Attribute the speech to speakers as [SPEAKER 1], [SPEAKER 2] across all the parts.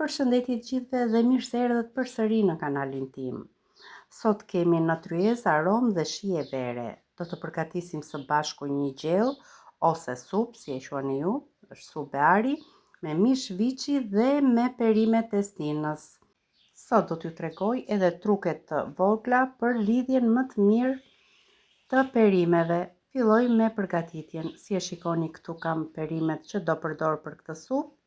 [SPEAKER 1] Përshëndetje të gjithëve dhe mirë se erdhët përsëri në kanalin tim. Sot kemi në tryezë aromë dhe shije vere. Do të përgatisim së bashku një gjell ose supë, si e quani ju, është supë e ari, me mish viçi dhe me perime testinës. Sot do t'ju tregoj edhe truket të vogla për lidhjen më të mirë të perimeve. Filloj me përgatitjen. Si e shikoni, këtu kam perimet që do përdor për këtë supë.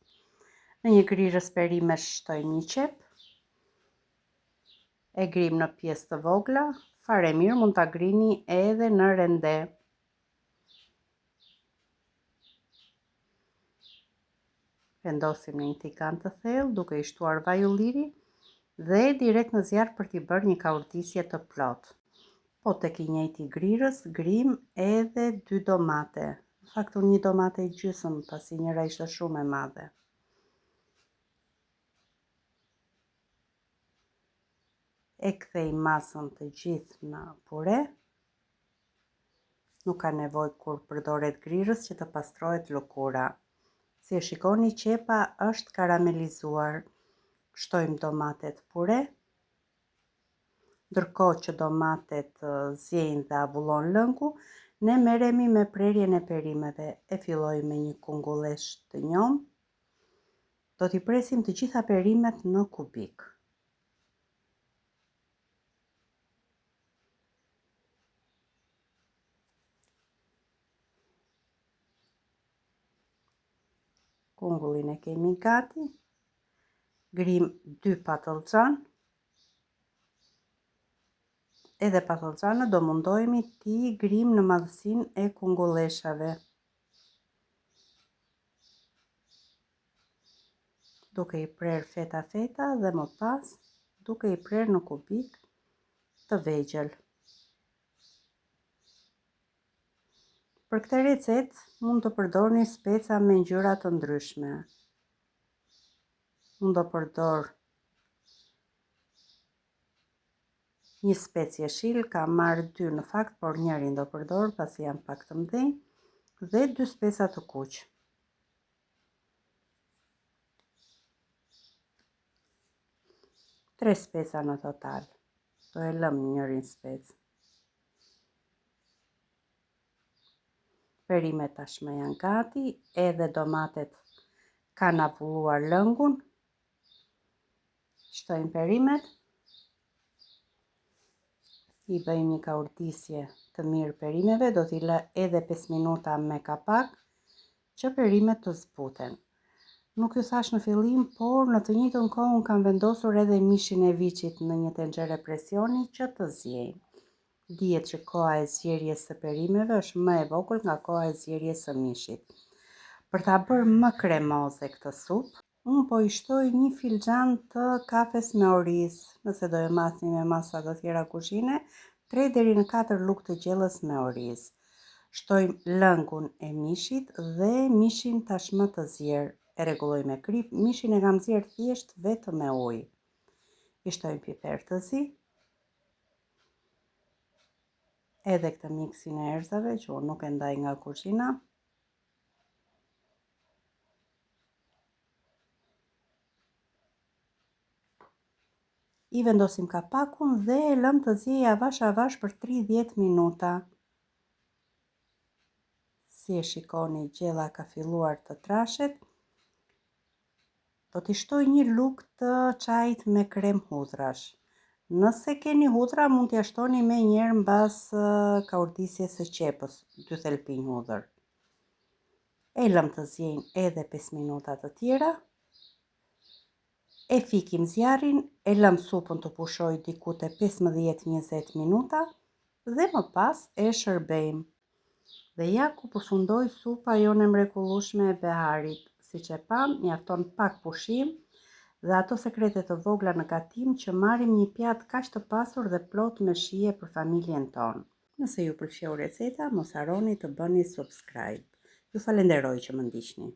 [SPEAKER 1] Në një grirës perime shtoj një qep, e grim në pjesë të vogla, fare mirë, mund ta grini edhe në rende. Vendosim në një tigan të thellë duke i shtuar vaj ulliri dhe direkt në zjarr për t'i bërë një kaurtisje të plotë. Po tek i njëjti grirës grim edhe 2 domate. Në fakt një domate i gjysmë, pasi njëra ishte shumë e madhe. E kthej masën të gjithë në pure. Nuk ka nevojë kur përdoret grirës që të pastrohet lëkura. Si e shikoni, qepa është karamelizuar. Shtojmë domatet pure. Ndërkohë që domatet zjejnë dhe avullon lëngu, ne merremi me prerjen e perimeve. E filloj me një kungullesh të njomë. Do t'i presim të gjitha perimet në kubik. Kungullin e kemi gati, grim 2 patlıcan, edhe patlıcanët do mundohemi t'i grim në madhësinë e kungulleshave, duke i prerë feta feta dhe më pas duke i prerë në kubik të vegjël. Për këtë recetë mund të përdorni speca me ngjyra të ndryshme. Unë do përdor një specë jeshil, kam marrë 2 në fakt, por njërin do përdor pasi janë pak të mëdhenj, dhe 2 speca të kuq. Tre speca në total. Do e lëm njërin specë. Perimet tashmë janë gati, edhe domatet kanë avulluar lëngun. Shtojmë perimet. I bëjmë një kaurtisje të mirë perimeve, do t'i lë edhe 5 minuta me kapak që perimet të zbuten. Nuk ju thash në fillim, por në të njëjtën kohë unë kam vendosur edhe mishin e viçit në një tenxhere presioni që të zjejnë. Dihet që koha e zgjerrjes së perimeve është më e vogël nga koha e zgjerrjes së mishit. Për ta bërë më kremoze këtë supë, unë po i shtoj 1 filxhan të kafes me oriz. Nëse do e masni me masa të tjera kuzhine, 3 deri në 4 lugë të gjellës me oriz. Shtojmë lëngun e mishit dhe mishin tashmë të zjerë. E rregulloj me krip, mishin e kam zjerë thjesht vetëm me ujë. I shtojmë piper të zi. Edhe këtë miksin e erëzave që unë nuk e ndaj nga kuzhina. I vendosim kapakun dhe e lëm të ziejë avash avash për 30 minuta. Si e shikoni, gjella ka filluar të trashet. Do t'i shtoj 1 lugë të çajit me krem hudhrash. Nëse keni hudhra, mund t'ja shtoni me njerë mbas kaurtisjes së qepës, 2 thelpinj hudhër. E lëm të zjejnë edhe 5 minuta të tjera. E fikim zjarrin, e lëm supën të pushojë diku te 15-20 minuta dhe më pas e shërbejmë. Dhe ja ku përfundoi supa jone mrekullueshme e beharit. Siç e pam, mjafton pak pushim dhe ato sekrete të vogla në gatim që marrim një pjatë kaq të pasur dhe plot me shije për familjen tonë. Nëse ju pëlqeu receta, mos harroni të bëni subscribe. Ju falenderoj që më ndiqni.